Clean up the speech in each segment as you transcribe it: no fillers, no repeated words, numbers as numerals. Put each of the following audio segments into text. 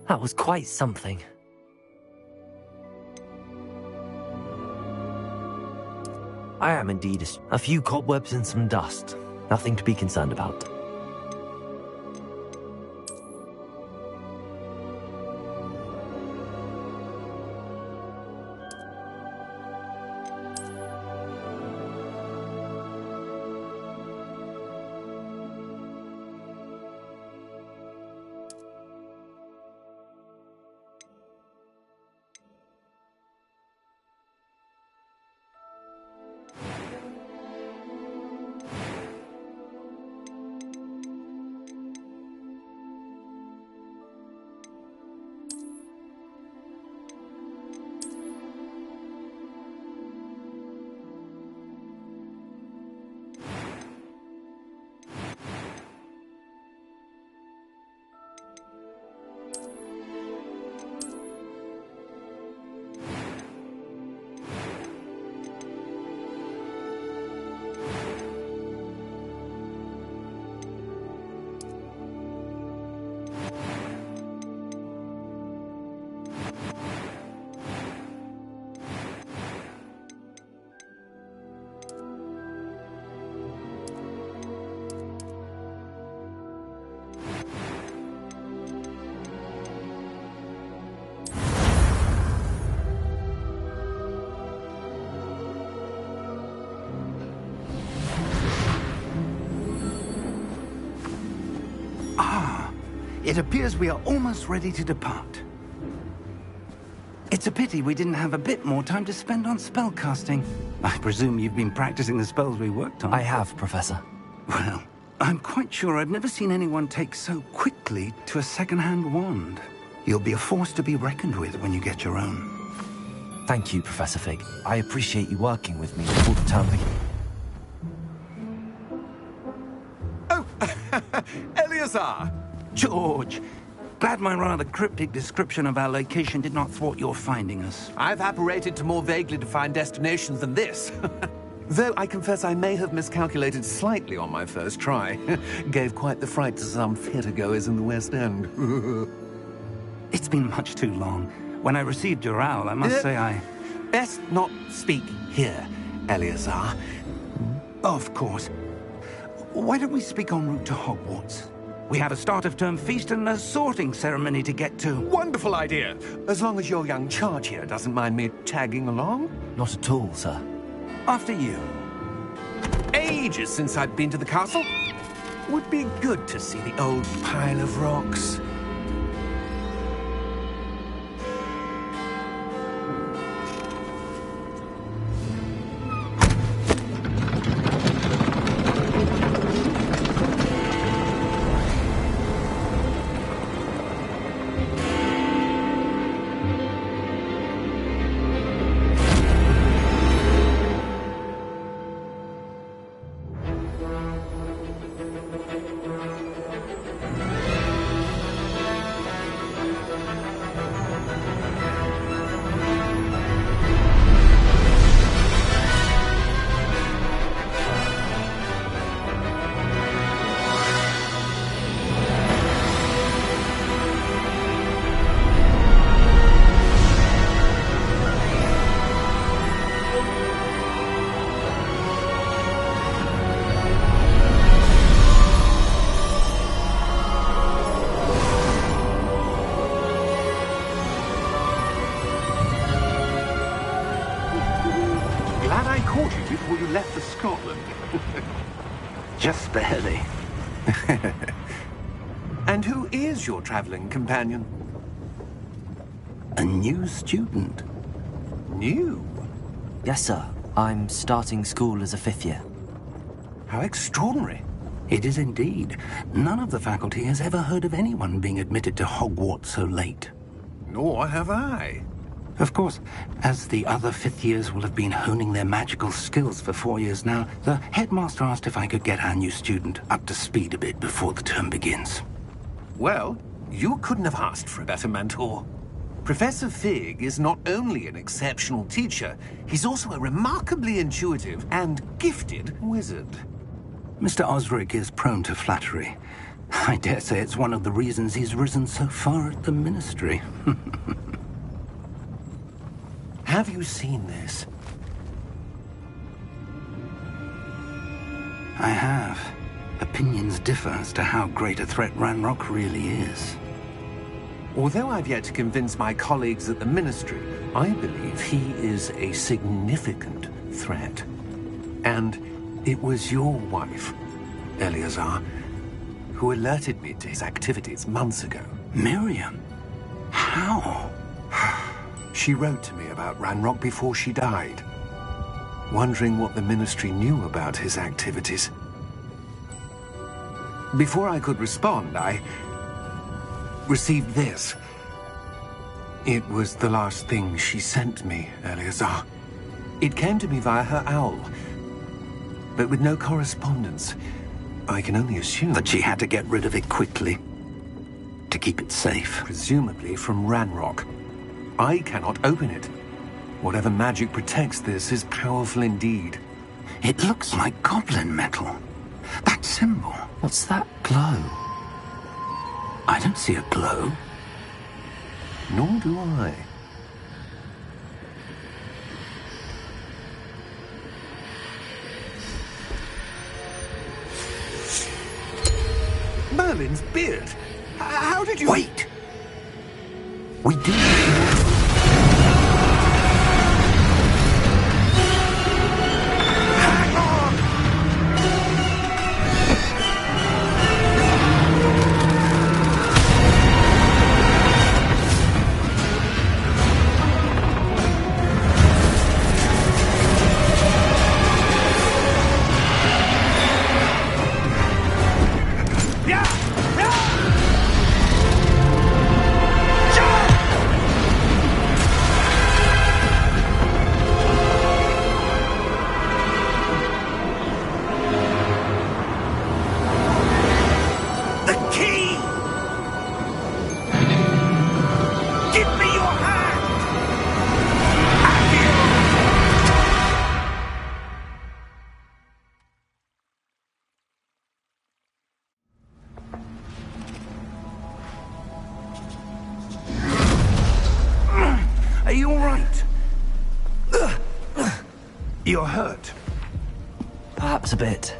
That was quite something. I am indeed a few cobwebs and some dust. Nothing to be concerned about. It appears we are almost ready to depart. It's a pity we didn't have a bit more time to spend on spellcasting. I presume you've been practicing the spells we worked on. I have, Professor. Well, I'm quite sure I've never seen anyone take so quickly to a second-hand wand. You'll be a force to be reckoned with when you get your own. Thank you, Professor Fig. I appreciate you working with me before the term begins. Oh, Eleazar! George, glad my rather cryptic description of our location did not thwart your finding us. I've apparated to more vaguely defined destinations than this. Though I confess I may have miscalculated slightly on my first try. Gave quite the fright to some theatre-goers in the West End. It's been much too long. When I received your owl, I must say I... Best not speak here, Eleazar. Of course. Why don't we speak en route to Hogwarts? We have a start-of-term feast and a sorting ceremony to get to. Wonderful idea! As long as your young charge here doesn't mind me tagging along. Not at all, sir. After you. Ages since I've been to the castle. Would be good to see the old pile of rocks. Before you left for Scotland. Just barely. And who is your traveling companion? A new student. New? Yes, sir. I'm starting school as a 5th year. How extraordinary. It is indeed. None of the faculty has ever heard of anyone being admitted to Hogwarts so late. Nor have I. Of course, as the other 5th years will have been honing their magical skills for 4 years now, the headmaster asked if I could get our new student up to speed a bit before the term begins. Well, you couldn't have asked for a better mentor. Professor Fig is not only an exceptional teacher, he's also a remarkably intuitive and gifted wizard. Mr. Osric is prone to flattery, I dare say it's one of the reasons he's risen so far at the Ministry. Have you seen this? I have. Opinions differ as to how great a threat Ranrock really is. Although I've yet to convince my colleagues at the Ministry, I believe he is a significant threat. And it was your wife, Eleazar, who alerted me to his activities months ago. Miriam? How? She wrote to me about Ranrock before she died, wondering what the Ministry knew about his activities. Before I could respond, I received this. It was the last thing she sent me, Eleazar. It came to me via her owl, but with no correspondence. I can only assume That she had to get rid of it quickly, to keep it safe. presumably from Ranrock. I cannot open it. Whatever magic protects this is powerful indeed. It looks like goblin metal. That symbol. What's that glow? I don't see a glow. Nor do I. Merlin's beard! How did you... Wait! We do... Hang on! Are you all right? You're hurt. Perhaps a bit.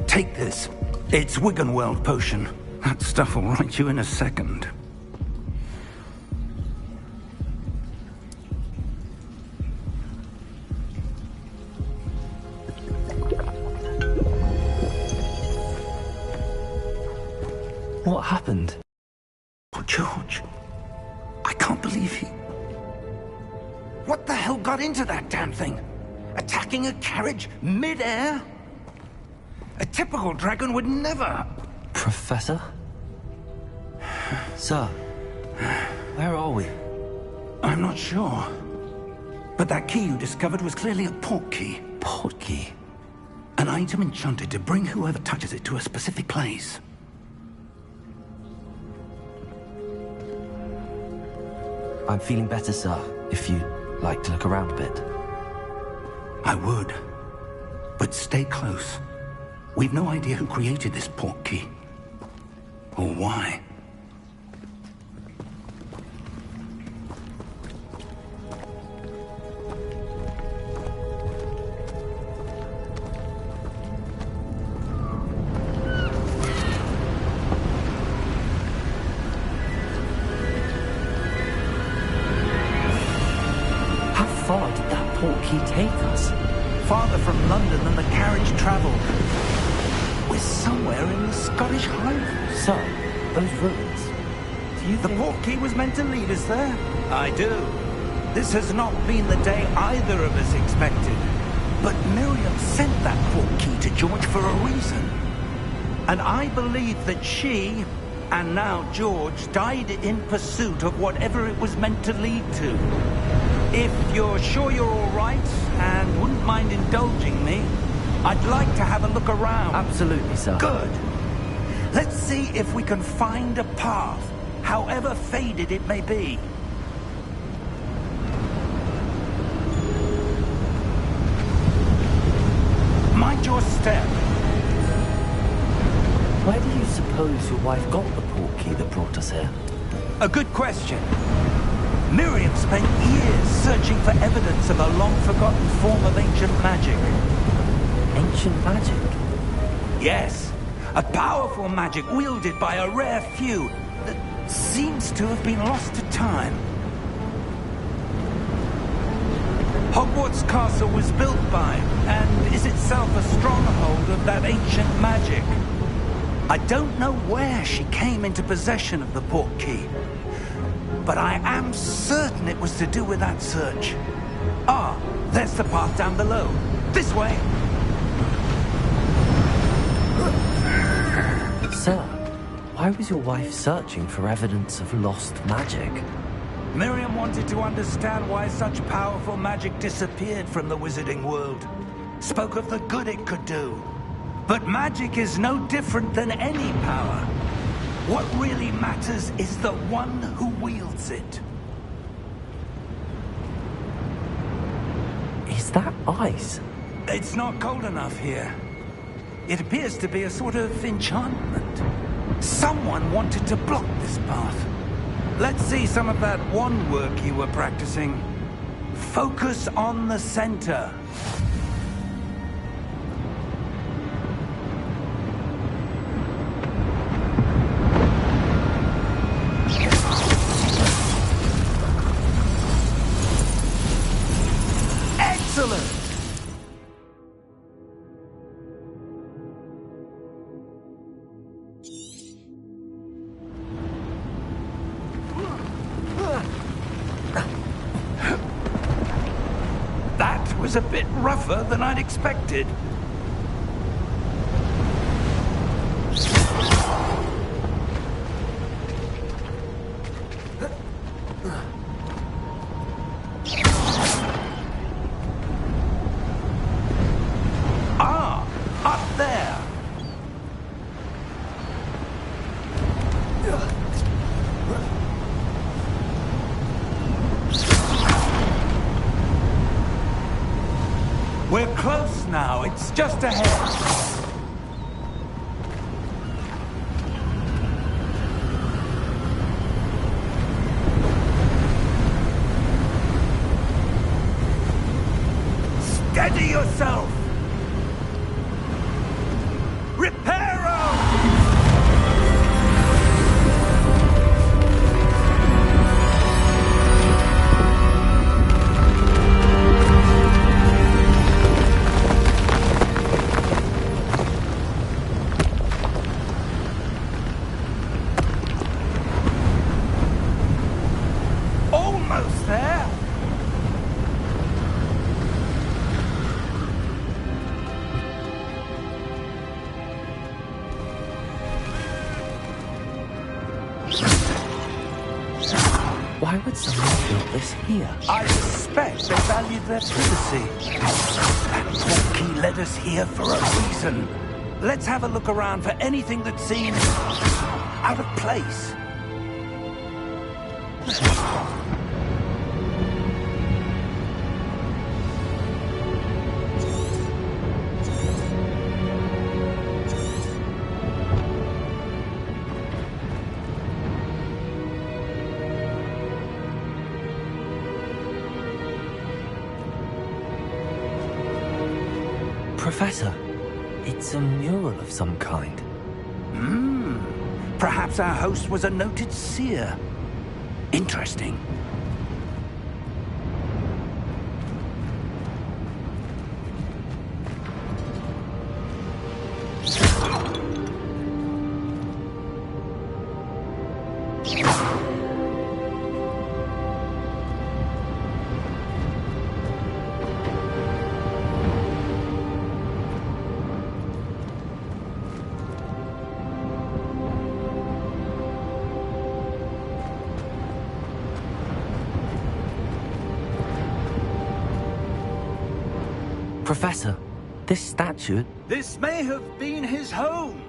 Take this. It's Wiggenweld potion. That stuff will right you in a second. What happened? Oh, George. I can't believe he... What the hell got into that damn thing? Attacking a carriage mid-air? A typical dragon would never... Professor? Sir, where are we? I'm not sure. But that key you discovered was clearly a port key. Port key? An item enchanted to bring whoever touches it to a specific place. I'm feeling better, sir, if you'd like to look around a bit. I would. But stay close. We've no idea who created this port key. Or why. How far did that port key take us? Farther from London than the carriage traveled. We're somewhere in the Scottish Highlands. Sir, those ruins. Do you The think... port key was meant to lead us there? I do. This has not been the day either of us expected. But Miriam sent that port key to George for a reason. And I believe that she, and now George, died in pursuit of whatever it was meant to lead to. If you're sure you're all right, and wouldn't mind indulging me, I'd like to have a look around. Absolutely, sir. Good. Let's see if we can find a path, however faded it may be. Mind your step. Where suppose your wife got the portkey that brought us here? A good question. Miriam spent years searching for evidence of a long-forgotten form of ancient magic. Ancient magic? Yes, a powerful magic wielded by a rare few that seems to have been lost to time. Hogwarts Castle was built by, and is itself a stronghold of that ancient magic. I don't know where she came into possession of the portkey, but I am certain it was to do with that search. Ah, there's the path down below. This way! Sir, why was your wife searching for evidence of lost magic? Miriam wanted to understand why such powerful magic disappeared from the wizarding world. Spoke of the good it could do. But magic is no different than any power. What really matters is the one who wields it. Is that ice? It's not cold enough here. It appears to be a sort of enchantment. Someone wanted to block this path. Let's see some of that wand work you were practicing. Focus on the center. Excellent! That was a bit rougher than I'd expected. Ah, up there. We're close now. It's just ahead. Steady yourself. Reparo! Almost there. Why would someone build this here? I suspect they valued their privacy. That portkey led us here for a reason. Let's have a look around for anything that seems out of place. Professor, it's a mural of some kind. Perhaps our host was a noted seer. Interesting. Professor, this statue... This may have been his home.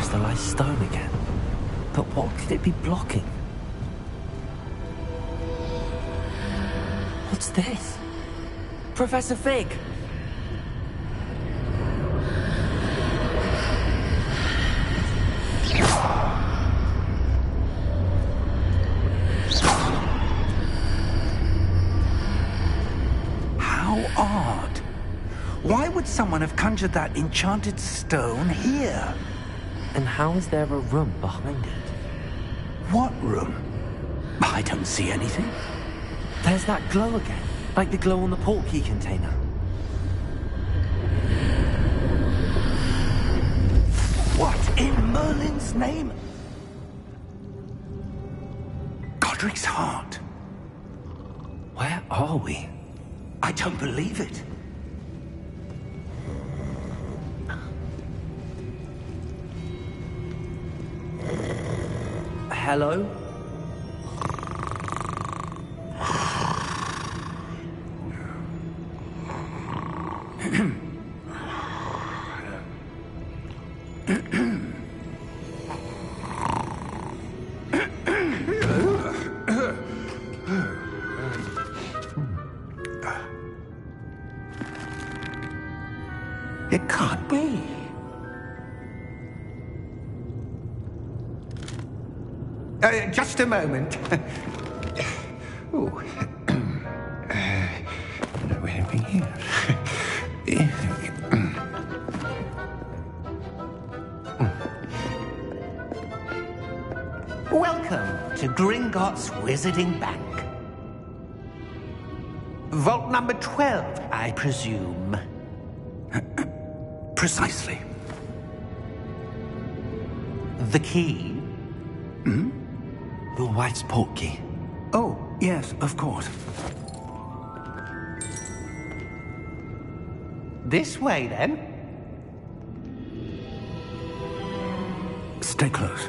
crystallized stone again. But what could it be blocking? What's this? Professor Fig! How odd. Why would someone have conjured that enchanted stone here? And how is there a room behind it? What room? I don't see anything. There's that glow again, like the glow on the portkey container. What in Merlin's name? Godric's heart. Where are we? I don't believe it. Hello? It can't be. Just a moment. Oh. Where are we here? Welcome to Gringotts Wizarding Bank. Vault number 12, I presume. Precisely. The key? Hmm? The wife's portkey. Oh, yes, of course. This way, then. Stay close.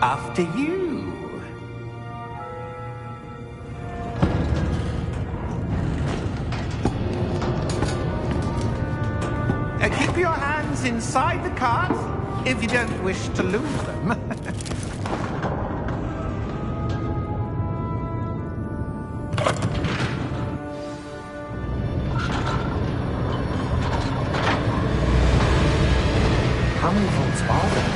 After you. Keep your hands inside the cart if you don't wish to lose them. How many vaults are there?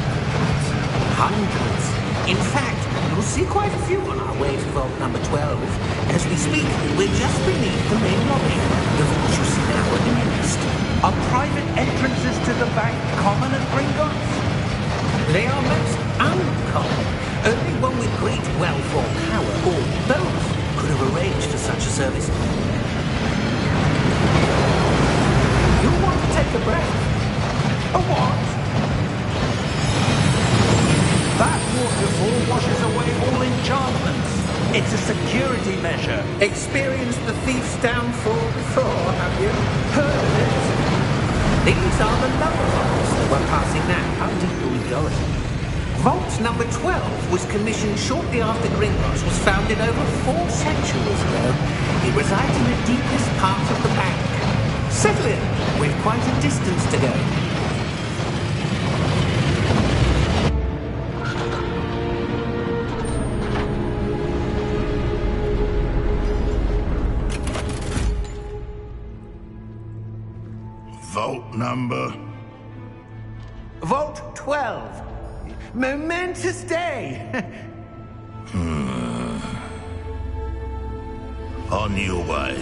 Hundreds. In fact, you'll see quite a few on our way to vault number 12. As we speak, we're just beneath the main lobby. The vault you see now are nearest. Are private entrances to the bank common at Gringotts? They are most uncommon. Only one with great wealth or power, or both, could have arranged for such a service. You'll want to take a breath. A what? That waterfall washes away all enchantments. It's a security measure. Experienced the thief's downfall before, have you? Heard of it? These are the lower vaults that we're passing now. How deep are we going? Vault number 12 was commissioned shortly after Gringotts was founded over 4 centuries ago. It resides in the deepest part of the bank. Settle in. We've quite a distance to go. Vault number? Vault 12. Momentous day. On your way.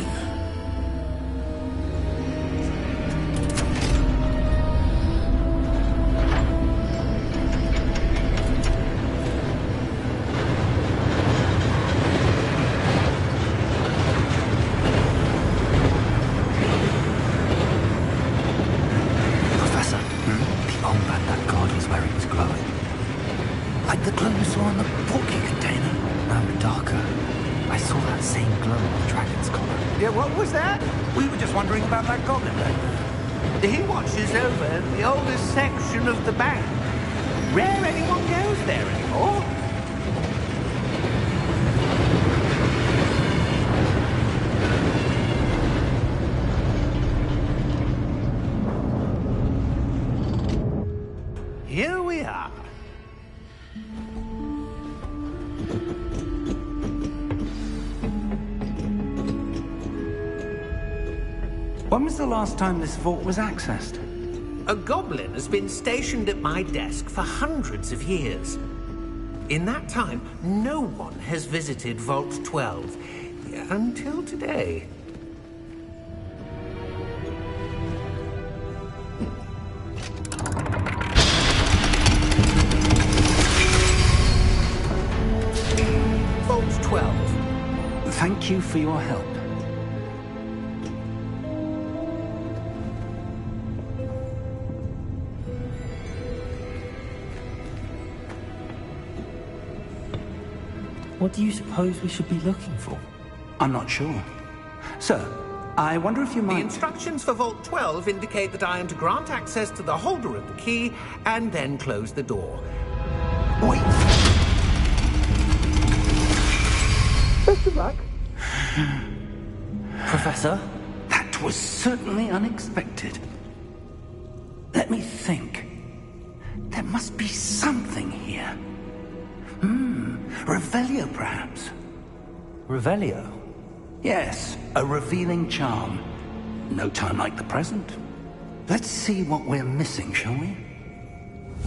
Professor, the old man that guard was wearing was glowing. Like the glow you saw in the portkey container. No, darker. I saw that same glow on the dragon's collar. Yeah, what was that? We were just wondering about that goblin back there. He watches over the oldest section of the bank. Rare anyone goes there anymore. When was the last time this vault was accessed? A goblin has been stationed at my desk for hundreds of years. In that time, no one has visited Vault 12 until today. Vault 12. Thank you for your help. What do you suppose we should be looking for? I'm not sure. Sir, I wonder if you The might... instructions for Vault 12 indicate that I am to grant access to the holder of the key and then close the door. Wait! Best of luck. Professor? That was certainly unexpected. Let me think. There must be something here. Revelio, perhaps? Revelio? Yes, a revealing charm. No time like the present. Let's see what we're missing, shall we?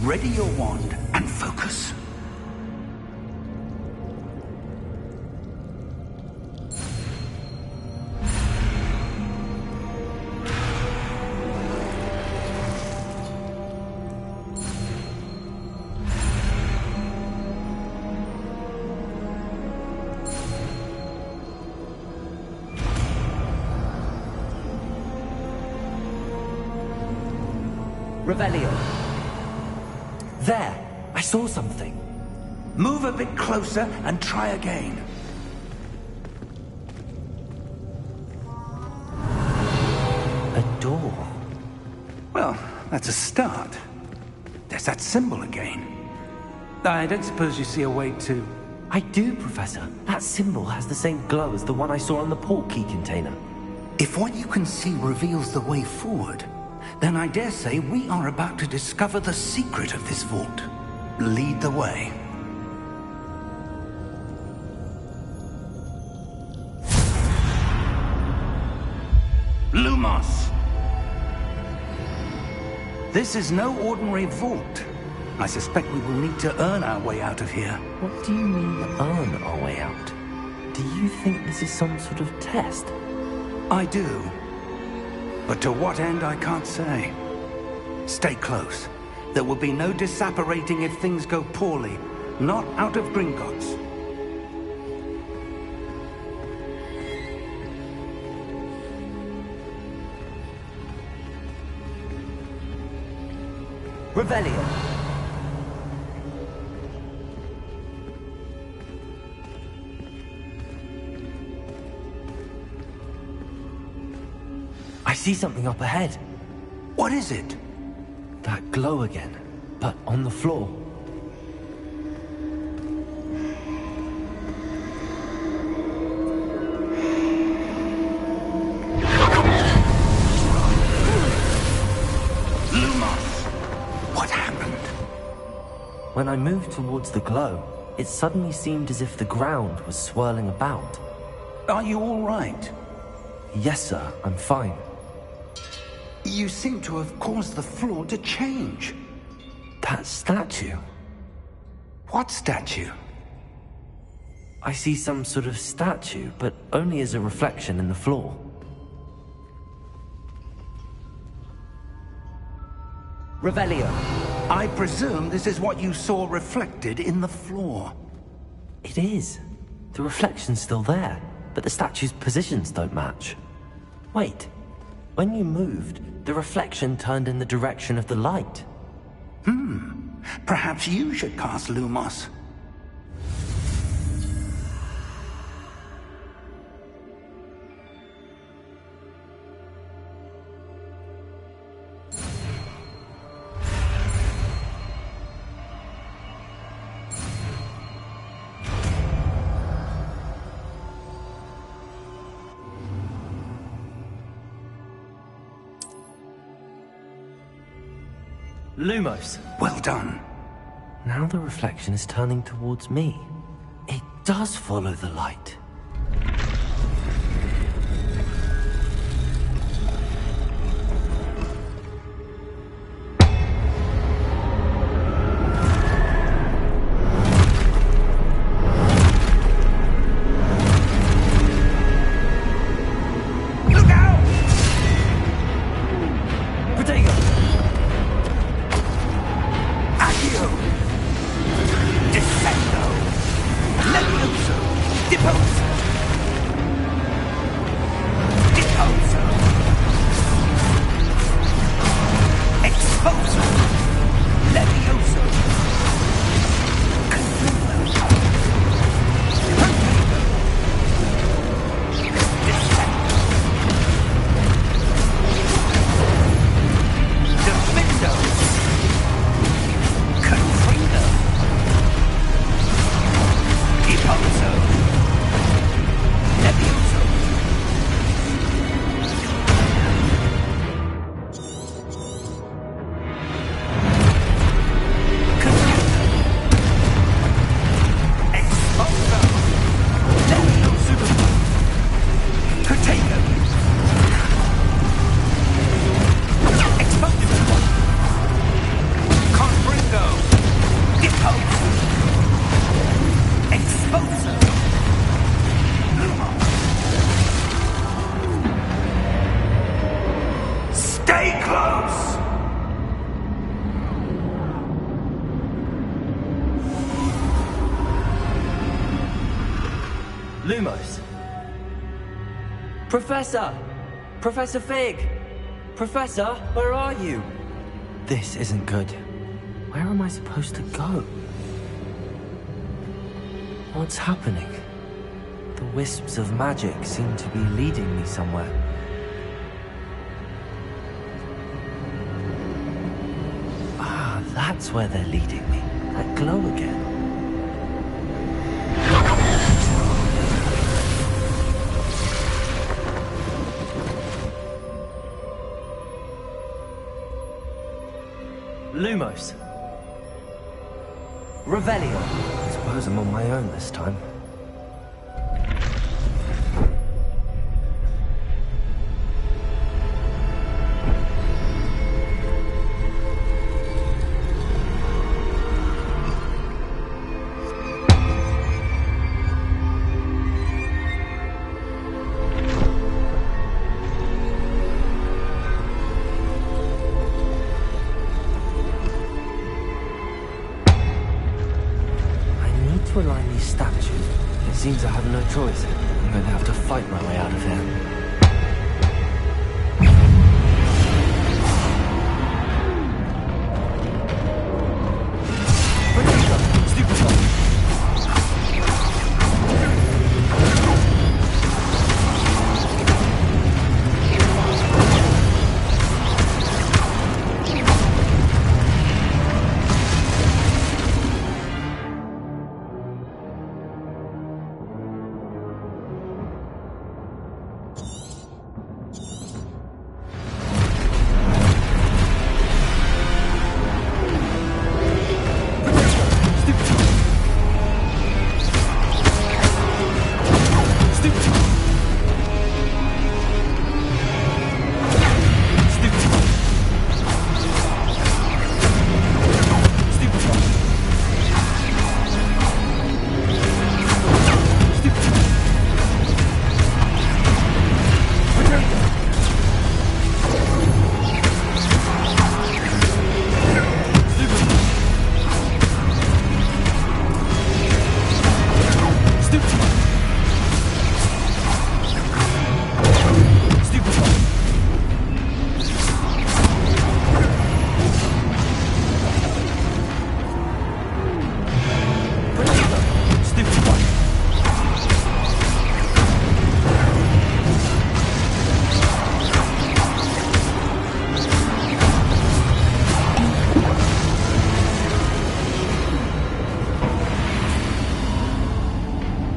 Ready your wand and focus. Revelio. There! I saw something. Move a bit closer and try again. A door. Well, that's a start. There's that symbol again. I don't suppose you see a way to... I do, Professor. That symbol has the same glow as the one I saw on the port key container. If what you can see reveals the way forward, then I dare say we are about to discover the secret of this vault. Lead the way. Lumos! This is no ordinary vault. I suspect we will need to earn our way out of here. What do you mean, earn our way out? Do you think this is some sort of test? I do. But to what end, I can't say. Stay close. There will be no disapparating if things go poorly. Not out of Gringotts. Revelio. I see something up ahead. What is it? That glow again, but on the floor. Lumos! What happened? When I moved towards the glow, it suddenly seemed as if the ground was swirling about. Are you all right? Yes, sir, I'm fine. You seem to have caused the floor to change. That statue. What statue? I see some sort of statue, but only as a reflection in the floor. Revelio. I presume this is what you saw reflected in the floor. It is. The reflection's still there, but the statue's positions don't match. Wait. When you moved, the reflection turned in the direction of the light. Perhaps you should cast Lumos. Lumos. Well done. Now the reflection is turning towards me. It does follow the light. Professor! Professor Fig! Professor, where are you? This isn't good. Where am I supposed to go? What's happening? The wisps of magic seem to be leading me somewhere. Ah, that's where they're leading me. That glow again. Lumos. Revelio. I suppose I'm on my own this time. Align these statues. It seems I have no choice. I'm going to have to fight my way out of here.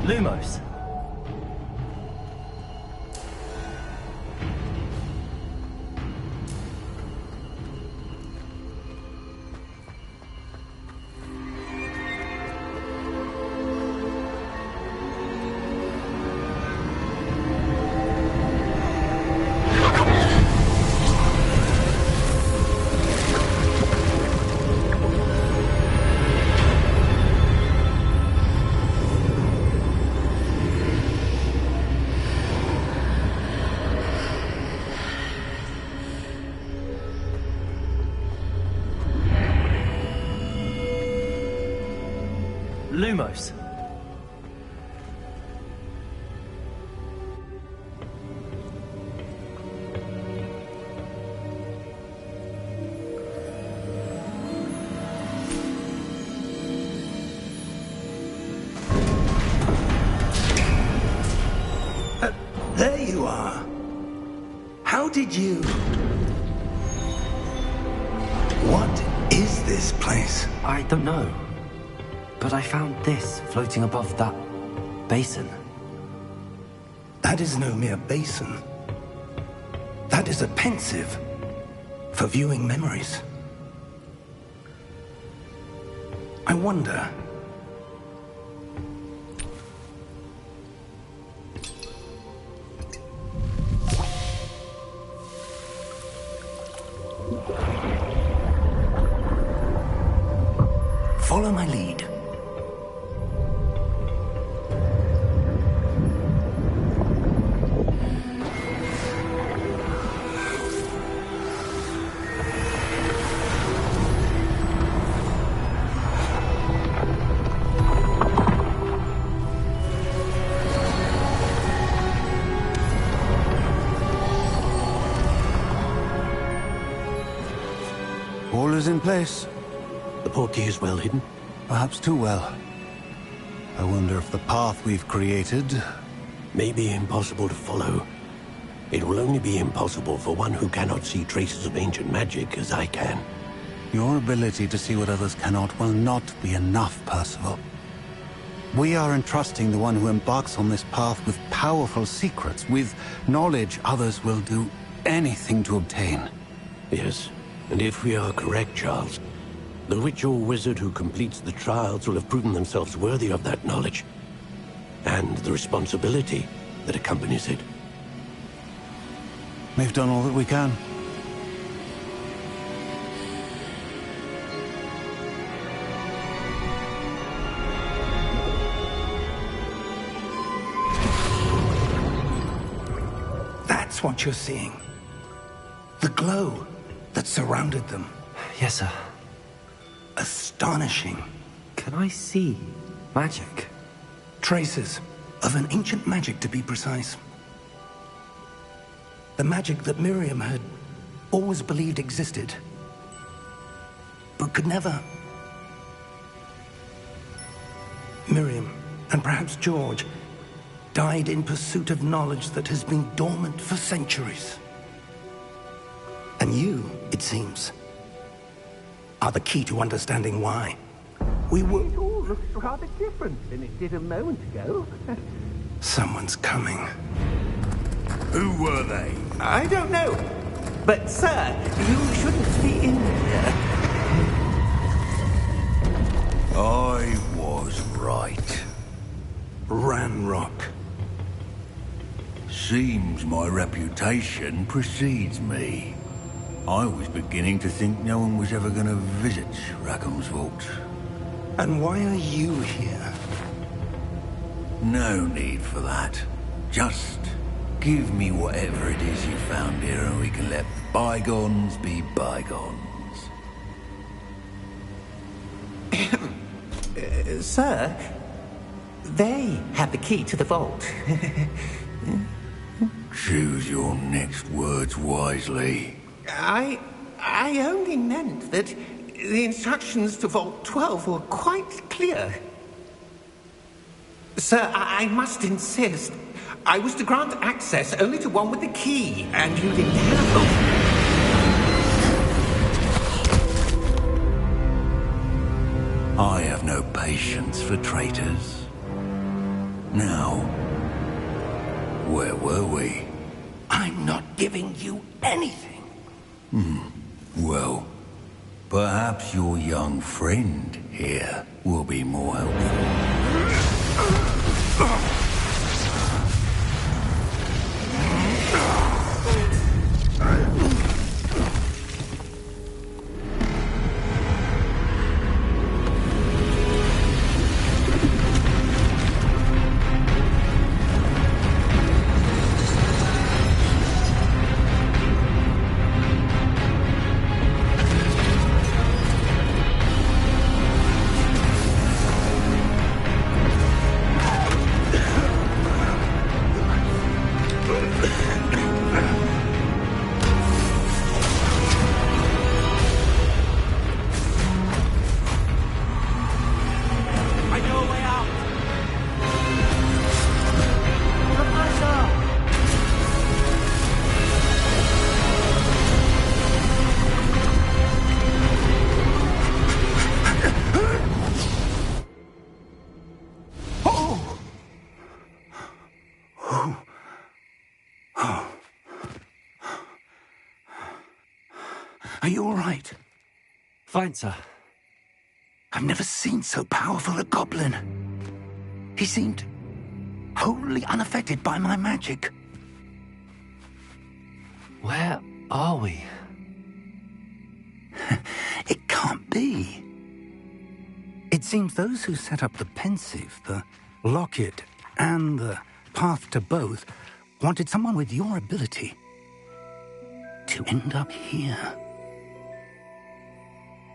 Lumos. Lumos. There you are. How did you... What is this place? I don't know. But I found this floating above that basin. That is no mere basin. That is a pensive for viewing memories. I wonder... Follow my lead. All is in place. The portkey is well hidden? Perhaps too well. I wonder if the path we've created... may be impossible to follow. It will only be impossible for one who cannot see traces of ancient magic as I can. Your ability to see what others cannot will not be enough, Percival. We are entrusting the one who embarks on this path with powerful secrets, with knowledge others will do anything to obtain. Yes, and if we are correct, Charles, the witch or wizard who completes the trials will have proven themselves worthy of that knowledge, and the responsibility that accompanies it. We've done all that we can. That's what you're seeing. The glow that surrounded them. Yes, sir. Astonishing. Can I see magic? Traces of an ancient magic, to be precise. The magic that Miriam had always believed existed, but could never. Miriam, and perhaps George, died in pursuit of knowledge that has been dormant for centuries. And you, it seems, are the key to understanding why. We were... It all looks rather different than it did a moment ago. Someone's coming. Who were they? I don't know. But, sir, you shouldn't be in here. I was right. Ranrock. Seems my reputation precedes me. I was beginning to think no one was ever going to visit Rackham's vault. And why are you here? No need for that. Just give me whatever it is you found here and we can let bygones be bygones. Sir, they have the key to the vault. Choose your next words wisely. I only meant that the instructions to Vault 12 were quite clear. Sir, I must insist. I was to grant access only to one with the key, and you didn't have I have no patience for traitors. Now, where were we? I'm not giving you anything. Well, perhaps your young friend here will be more helpful. Are you all right? Fine, sir. I've never seen so powerful a goblin. He seemed wholly unaffected by my magic. Where are we? It can't be. It seems those who set up the pensive, the locket, and the path to both wanted someone with your ability to end up here.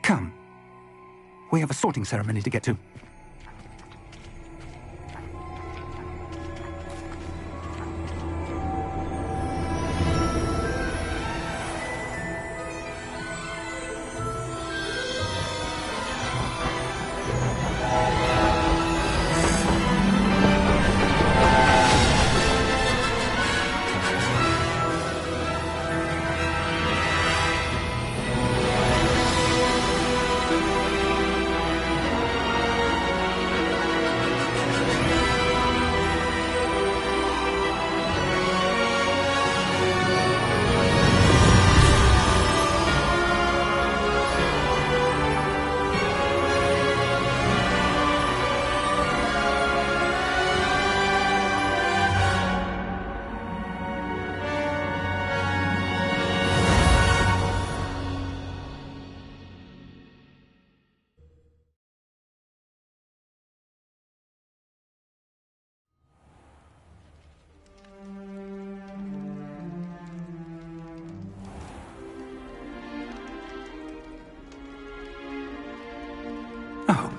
Come. We have a sorting ceremony to get to.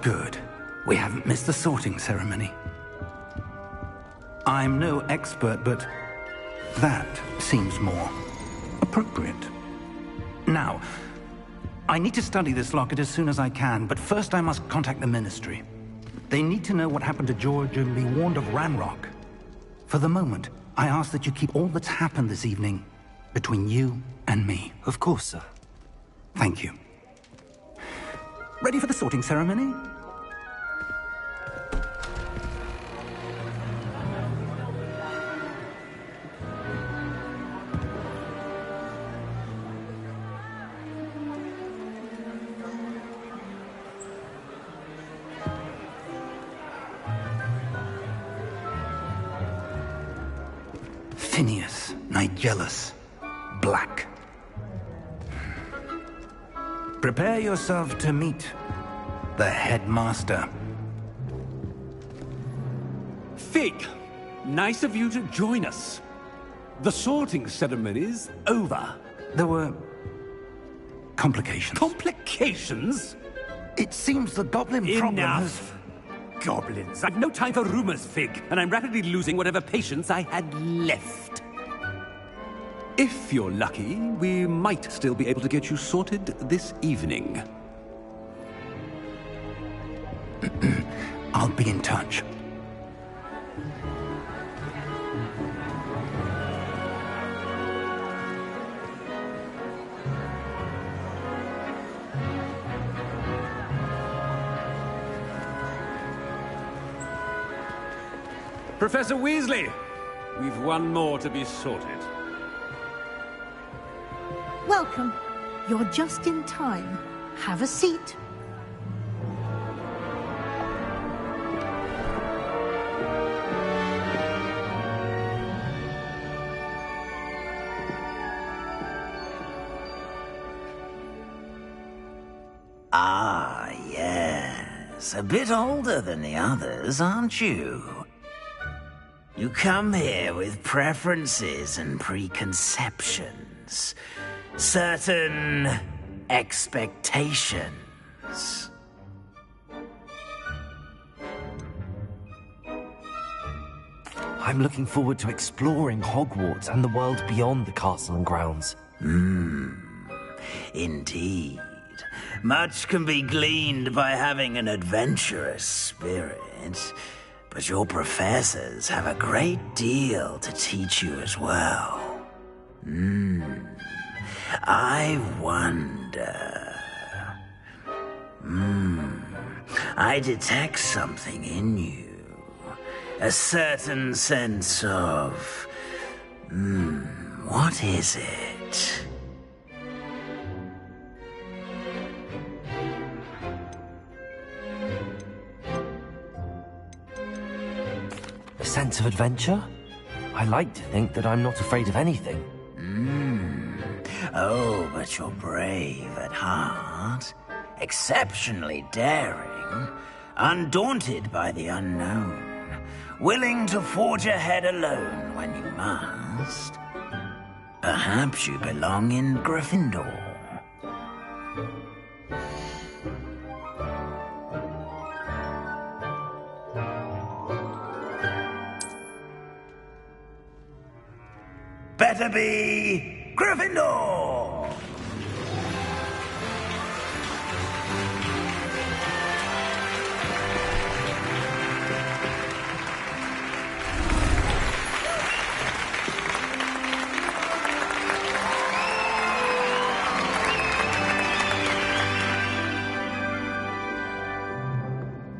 Good. We haven't missed the sorting ceremony. I'm no expert, but that seems more appropriate. Now, I need to study this locket as soon as I can, but first I must contact the Ministry. They need to know what happened to George and be warned of Ranrock. For the moment, I ask that you keep all that's happened this evening between you and me. Of course, sir. Thank you. Ready for the sorting ceremony? Phineas, Nigellus, Black. Prepare yourself to meet the headmaster. Fig, nice of you to join us. The sorting ceremony's over. There were complications. Complications? It seems the goblin problem has... Enough! Goblins. I've no time for rumors, Fig, and I'm rapidly losing whatever patience I had left. If you're lucky, we might still be able to get you sorted this evening. I'll be in touch. Professor Weasley, we've one more to be sorted. Welcome. You're just in time. Have a seat. Ah, yes. A bit older than the others, aren't you? You come here with preferences and preconceptions. Certain expectations. I'm looking forward to exploring Hogwarts and the world beyond the castle and grounds. Indeed. Much can be gleaned by having an adventurous spirit, but your professors have a great deal to teach you as well. I wonder... I detect something in you. A certain sense of... what is it? A sense of adventure? I like to think that I'm not afraid of anything. Oh, but you're brave at heart. Exceptionally daring. Undaunted by the unknown. Willing to forge ahead alone when you must. Perhaps you belong in Gryffindor. Better be Gryffindor!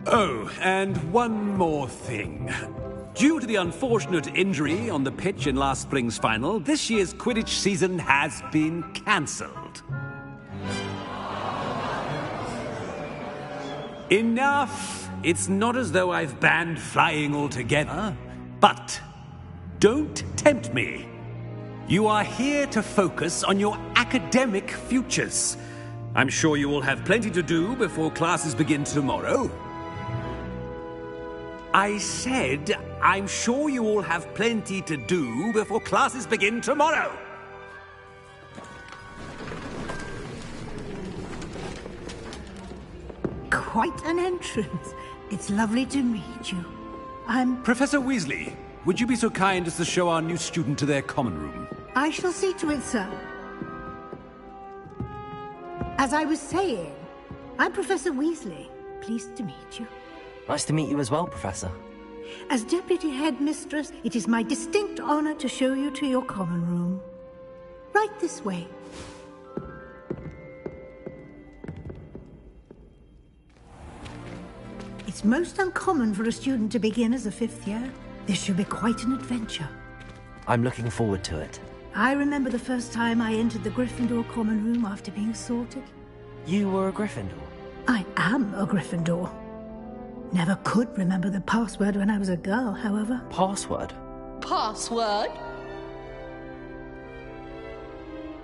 Oh, and one more thing. Due to the unfortunate injury on the pitch in last spring's final, this year's Quidditch season has been cancelled. Enough! It's not as though I've banned flying altogether, but don't tempt me. You are here to focus on your academic futures. I'm sure you will have plenty to do before classes begin tomorrow. I said, I'm sure you all have plenty to do before classes begin tomorrow. quite an entrance. It's lovely to meet you. I'm... Professor Weasley, would you be so kind as to show our new student to their common room? I shall see to it, sir. As I was saying, I'm Professor Weasley. Pleased to meet you. Nice to meet you as well, Professor. As Deputy Headmistress, it is my distinct honor to show you to your common room. Right this way. It's most uncommon for a student to begin as a 5th year. This should be quite an adventure. I'm looking forward to it. I remember the first time I entered the Gryffindor common room after being sorted. You were a Gryffindor? I am a Gryffindor. Never could remember the password when I was a girl, however. Password? Password?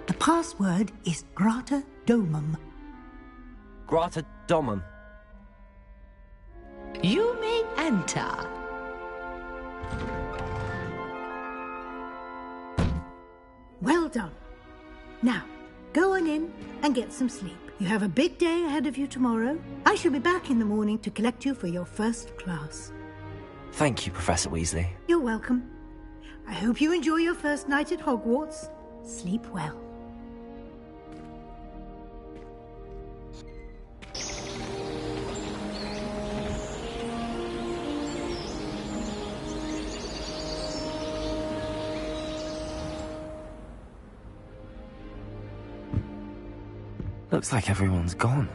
The password is Grata Domum. Grata Domum. You may enter. Well done. Now, go on in and get some sleep. You have a big day ahead of you tomorrow. I shall be back in the morning to collect you for your first class. Thank you, Professor Weasley. You're welcome. I hope you enjoy your first night at Hogwarts. Sleep well. Looks like everyone's gone.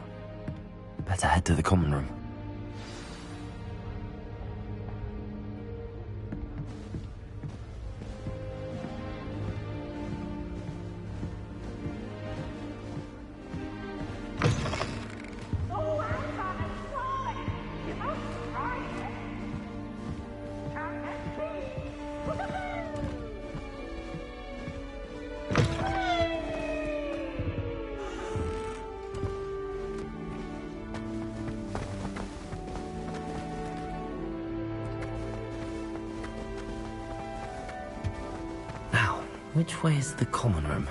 Better head to the common room. Which way is the common room?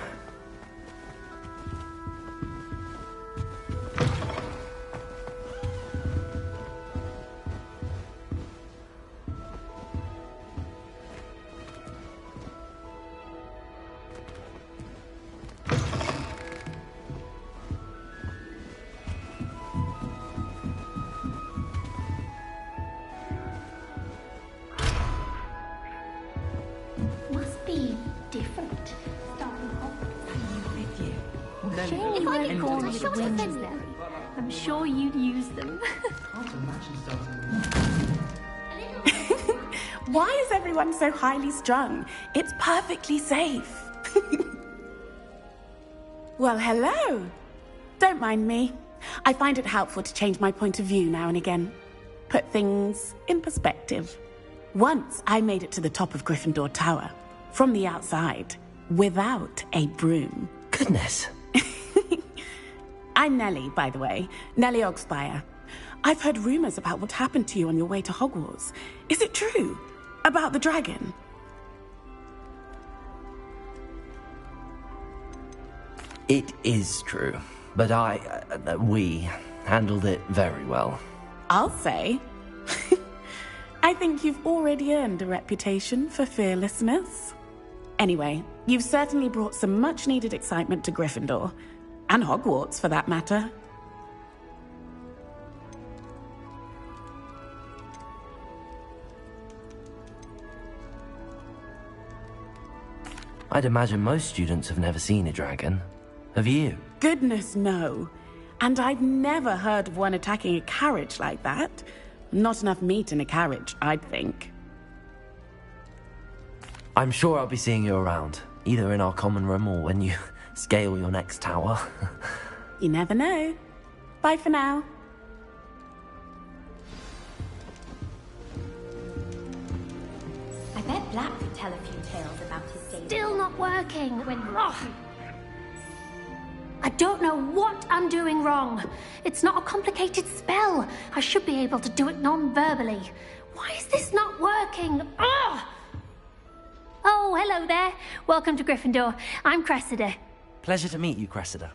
Must be different. If I could call you the Wednesday, I'm sure you'd use them. Why is everyone so highly strung? It's perfectly safe. Well, hello. Don't mind me. I find it helpful to change my point of view now and again. Put things in perspective. Once I made it to the top of Gryffindor Tower, from the outside, without a broom. Goodness. I'm Nellie, by the way. Nellie Ogspire. I've heard rumors about what happened to you on your way to Hogwarts. Is it true? About the dragon? It is true, but we handled it very well. I'll say. I think you've already earned a reputation for fearlessness. Anyway, you've certainly brought some much-needed excitement to Gryffindor. And Hogwarts, for that matter. I'd imagine most students have never seen a dragon. Have you? Goodness, no. And I've never heard of one attacking a carriage like that. Not enough meat in a carriage, I'd think. I'm sure I'll be seeing you around, either in our common room or when you scale your next tower. You never know. Bye for now. I bet Black could tell a few tales about his days. Still not working. I don't know what I'm doing wrong. It's not a complicated spell. I should be able to do it non-verbally. Why is this not working? Ugh! Oh, hello there. Welcome to Gryffindor. I'm Cressida. Pleasure to meet you, Cressida.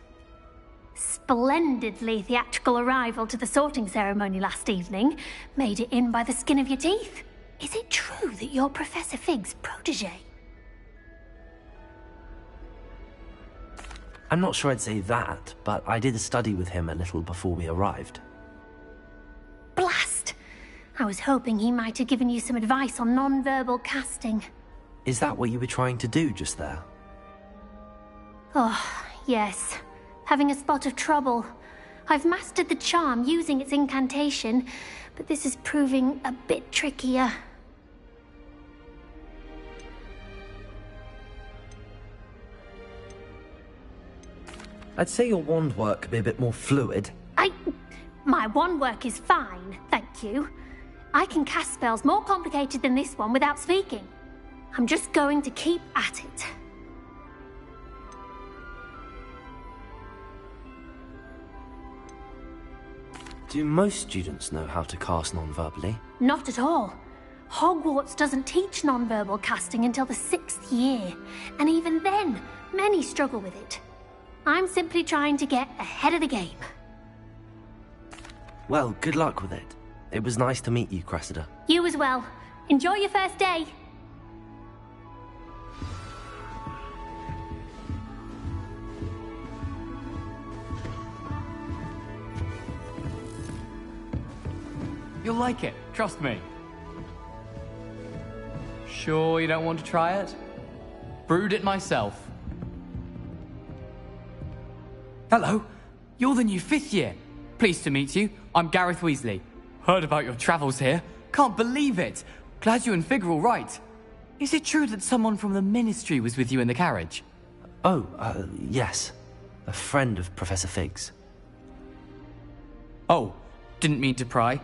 Splendidly theatrical arrival to the sorting ceremony last evening. Made it in by the skin of your teeth. Is it true that you're Professor Fig's protege? I'm not sure I'd say that, but I did study with him a little before we arrived. Blast! I was hoping he might have given you some advice on non-verbal casting. Is that what you were trying to do just there? Oh, yes. Having a spot of trouble. I've mastered the charm using its incantation, but this is proving a bit trickier. I'd say your wand work could be a bit more fluid. My wand work is fine, thank you. I can cast spells more complicated than this one without speaking. I'm just going to keep at it. Do most students know how to cast non-verbally? Not at all. Hogwarts doesn't teach non-verbal casting until the 6th year, and even then, many struggle with it. I'm simply trying to get ahead of the game. Well, good luck with it. It was nice to meet you, Cressida. You as well. Enjoy your first day. You'll like it, trust me. Sure you don't want to try it? Brewed it myself. Hello, you're the new 5th year. Pleased to meet you. I'm Gareth Weasley. Heard about your travels here. Can't believe it. Glad you and Fig are all right. Is it true that someone from the Ministry was with you in the carriage? Oh, yes. A friend of Professor Fig's. Oh, didn't mean to pry.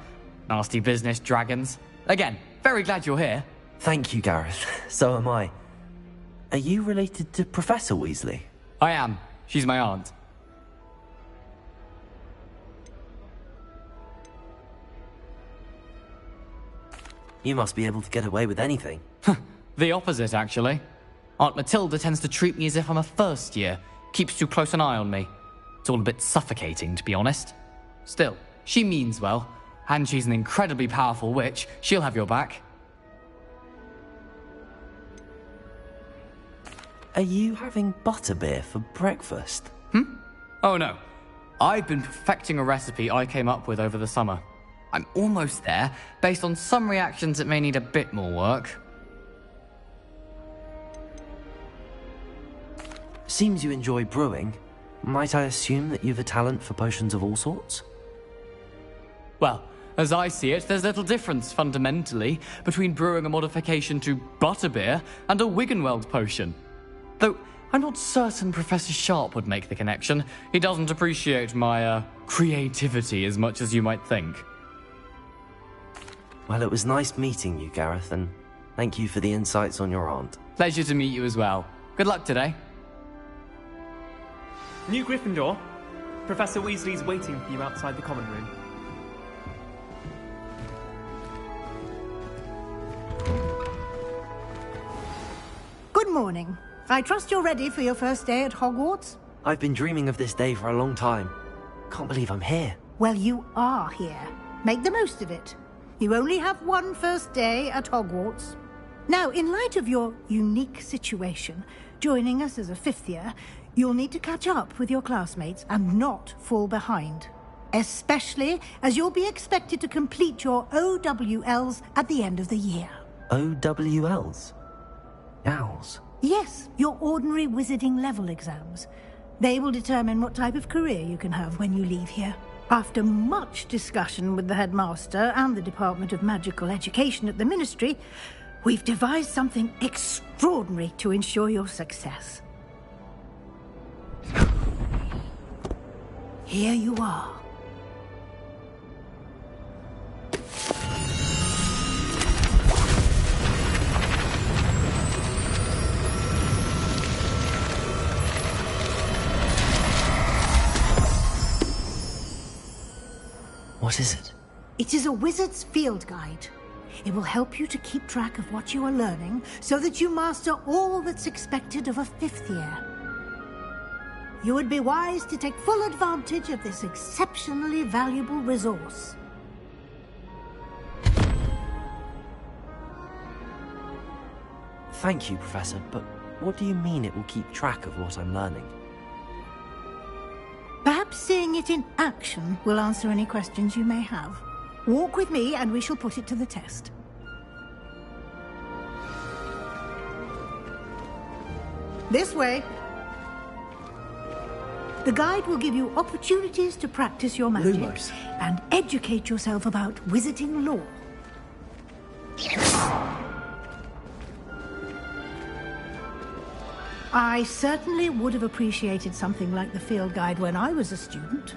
Nasty business, dragons. Again, very glad you're here. Thank you, Gareth. So am I. Are you related to Professor Weasley? I am. She's my aunt. You must be able to get away with anything. The opposite, actually. Aunt Matilda tends to treat me as if I'm a first year. Keeps too close an eye on me. It's all a bit suffocating, to be honest. Still, she means well. And she's an incredibly powerful witch. She'll have your back. Are you having butterbeer for breakfast? Oh no. I've been perfecting a recipe I came up with over the summer. I'm almost there. Based on some reactions, it may need a bit more work. Seems you enjoy brewing. Might I assume that you've a talent for potions of all sorts? Well, as I see it, there's little difference, fundamentally, between brewing a modification to butterbeer and a Wiggenweld potion. Though, I'm not certain Professor Sharp would make the connection. He doesn't appreciate my, creativity as much as you might think. Well, it was nice meeting you, Gareth, and thank you for the insights on your aunt. Pleasure to meet you as well. Good luck today. New Gryffindor. Professor Weasley's waiting for you outside the common room. Good morning. I trust you're ready for your first day at Hogwarts? I've been dreaming of this day for a long time. Can't believe I'm here. Well, you are here. Make the most of it. You only have one first day at Hogwarts. Now, in light of your unique situation, joining us as a 5th year, you'll need to catch up with your classmates and not fall behind. Especially as you'll be expected to complete your OWLs at the end of the year. OWLs? Owls? Yes, your ordinary wizarding level exams. They will determine what type of career you can have when you leave here. After much discussion with the headmaster and the Department of Magical Education at the Ministry, we've devised something extraordinary to ensure your success. Here you are. What is it? It is a wizard's field guide. It will help you to keep track of what you are learning so that you master all that's expected of a 5th year. you would be wise to take full advantage of this exceptionally valuable resource. Thank you, Professor, but what do you mean it will keep track of what I'm learning? Perhaps seeing it in action will answer any questions you may have. Walk with me and we shall put it to the test. This way. The guide will give you opportunities to practice your magic Lumos. and educate yourself about wizarding lore. I certainly would have appreciated something like the field guide when I was a student.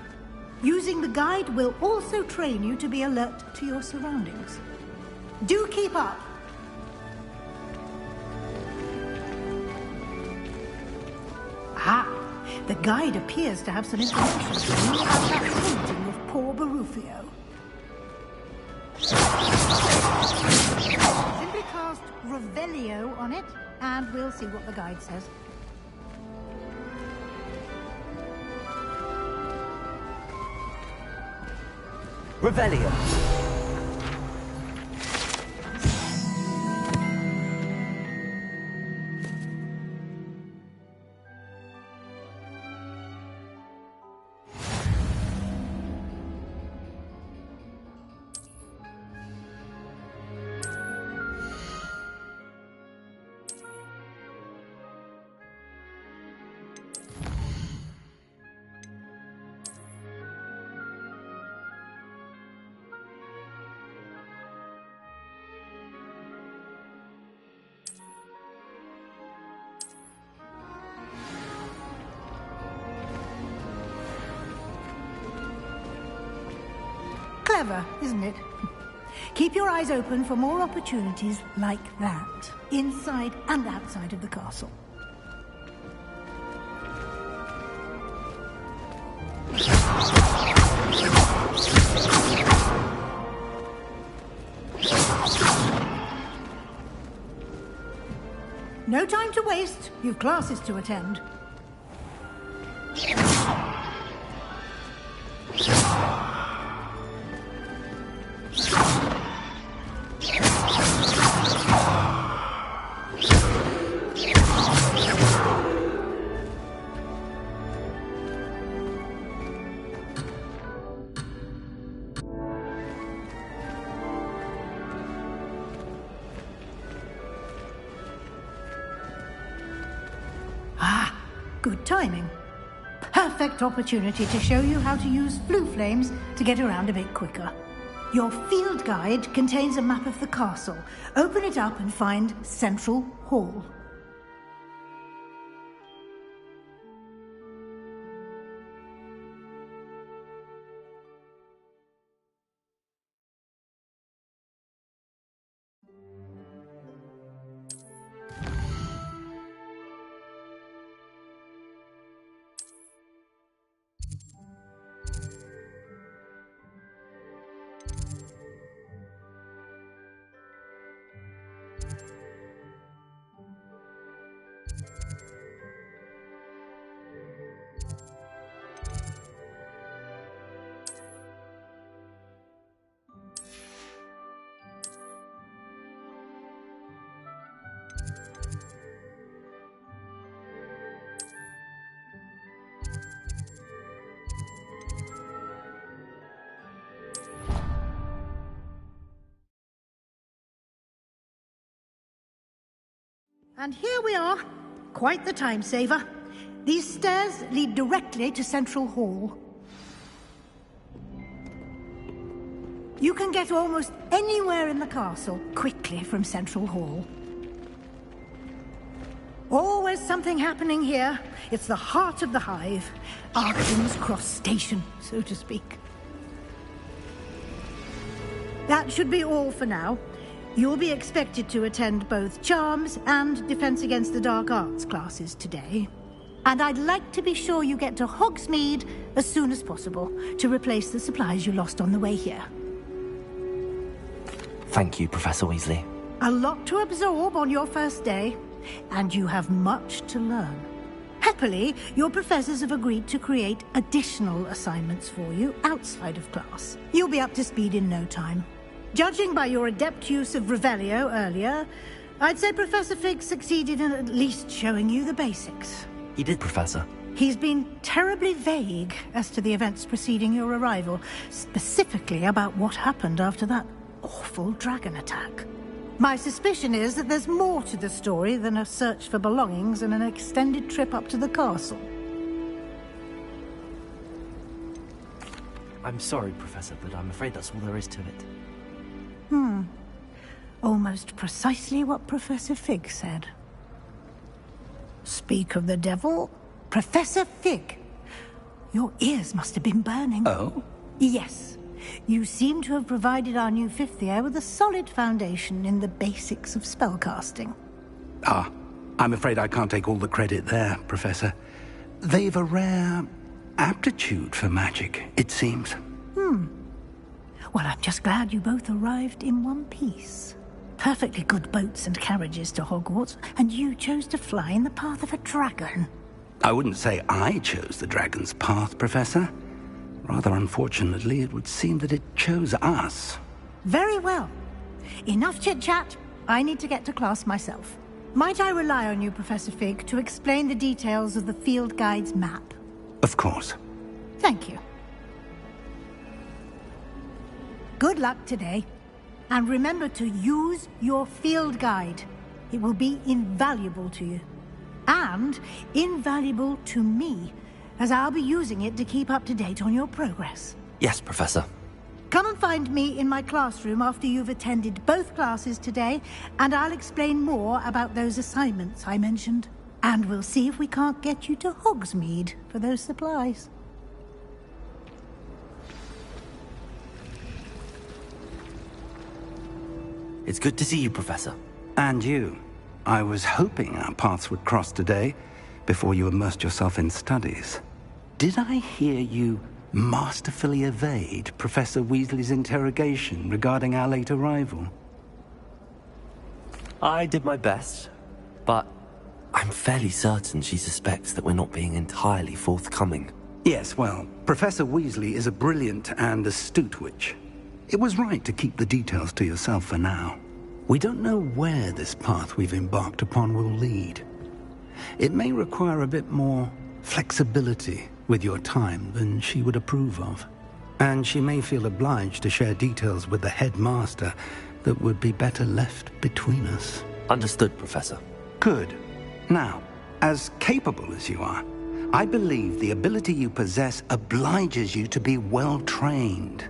Using the guide will also train you to be alert to your surroundings. Do keep up! Ah, the guide appears to have some information for you about that painting of poor Barufio. Simply cast Revelio on it, and we'll see what the guide says. Revelio. Clever, isn't it? Keep your eyes open for more opportunities like that, inside and outside of the castle. No time to waste. You've classes to attend. Good timing. Perfect opportunity to show you how to use blue flames to get around a bit quicker. Your field guide contains a map of the castle. Open it up and find Central Hall. And here we are. Quite the time saver. These stairs lead directly to Central Hall. You can get almost anywhere in the castle quickly from Central Hall. Always something happening here. It's the heart of the hive. Archon's Cross Station, so to speak. That should be all for now. You'll be expected to attend both Charms and Defense Against the Dark Arts classes today. And I'd like to be sure you get to Hogsmeade as soon as possible to replace the supplies you lost on the way here. Thank you, Professor Weasley. A lot to absorb on your first day, and you have much to learn. Hepburn Happily, your professors have agreed to create additional assignments for you outside of class. You'll be up to speed in no time. Judging by your adept use of Revelio earlier, I'd say Professor Fig succeeded in at least showing you the basics. He did, Professor. He's been terribly vague as to the events preceding your arrival, specifically about what happened after that awful dragon attack. My suspicion is that there's more to the story than a search for belongings and an extended trip up to the castle. I'm sorry, Professor, but I'm afraid that's all there is to it. Almost precisely what Professor Fig said. Speak of the devil, Professor Fig. Your ears must have been burning. Oh? Yes. You seem to have provided our new fifth year with a solid foundation in the basics of spellcasting. I'm afraid I can't take all the credit there, Professor. They've a rare aptitude for magic, it seems. Well, I'm just glad you both arrived in one piece. Perfectly good boats and carriages to Hogwarts, and you chose to fly in the path of a dragon. I wouldn't say I chose the dragon's path, Professor. Rather unfortunately, it would seem that it chose us. Very well. Enough chit-chat. I need to get to class myself. Might I rely on you, Professor Fig, to explain the details of the field guide's map? Of course. Thank you. Good luck today. And remember to use your field guide. It will be invaluable to you. And invaluable to me, as I'll be using it to keep up to date on your progress. Yes, Professor. Come and find me in my classroom after you've attended both classes today, and I'll explain more about those assignments I mentioned. And we'll see if we can't get you to Hogsmeade for those supplies. It's good to see you, Professor. And you. I was hoping our paths would cross today, before you immersed yourself in studies. Did I hear you masterfully evade Professor Weasley's interrogation regarding our late arrival? I did my best, but I'm fairly certain she suspects that we're not being entirely forthcoming. Yes, well, Professor Weasley is a brilliant and astute witch. It was right to keep the details to yourself for now. We don't know where this path we've embarked upon will lead. It may require a bit more flexibility with your time than she would approve of. And she may feel obliged to share details with the headmaster that would be better left between us. Understood, Professor. Good. Now, as capable as you are, I believe the ability you possess obliges you to be well-trained.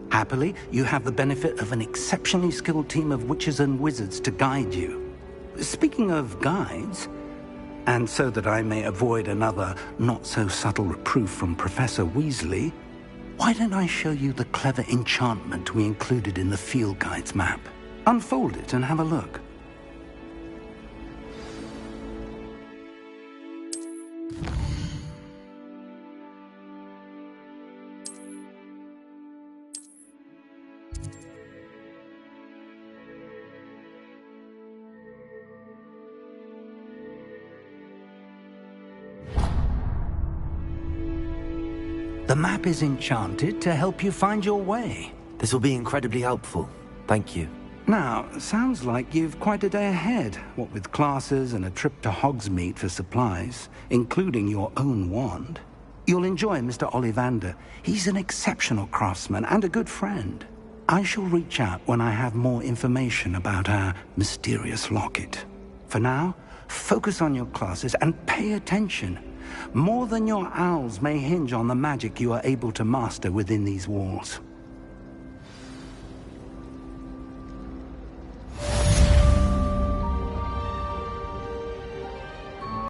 Happily, you have the benefit of an exceptionally skilled team of witches and wizards to guide you. Speaking of guides, and so that I may avoid another not-so-subtle reproof from Professor Weasley, why don't I show you the clever enchantment we included in the field guide's map? Unfold it and have a look. The map is enchanted to help you find your way. This will be incredibly helpful. Thank you. Now, sounds like you've quite a day ahead, what with classes and a trip to Hogsmeade for supplies, including your own wand. You'll enjoy Mr. Ollivander. He's an exceptional craftsman and a good friend. I shall reach out when I have more information about our mysterious locket. For now, focus on your classes and pay attention. More than your owls may hinge on the magic you are able to master within these walls.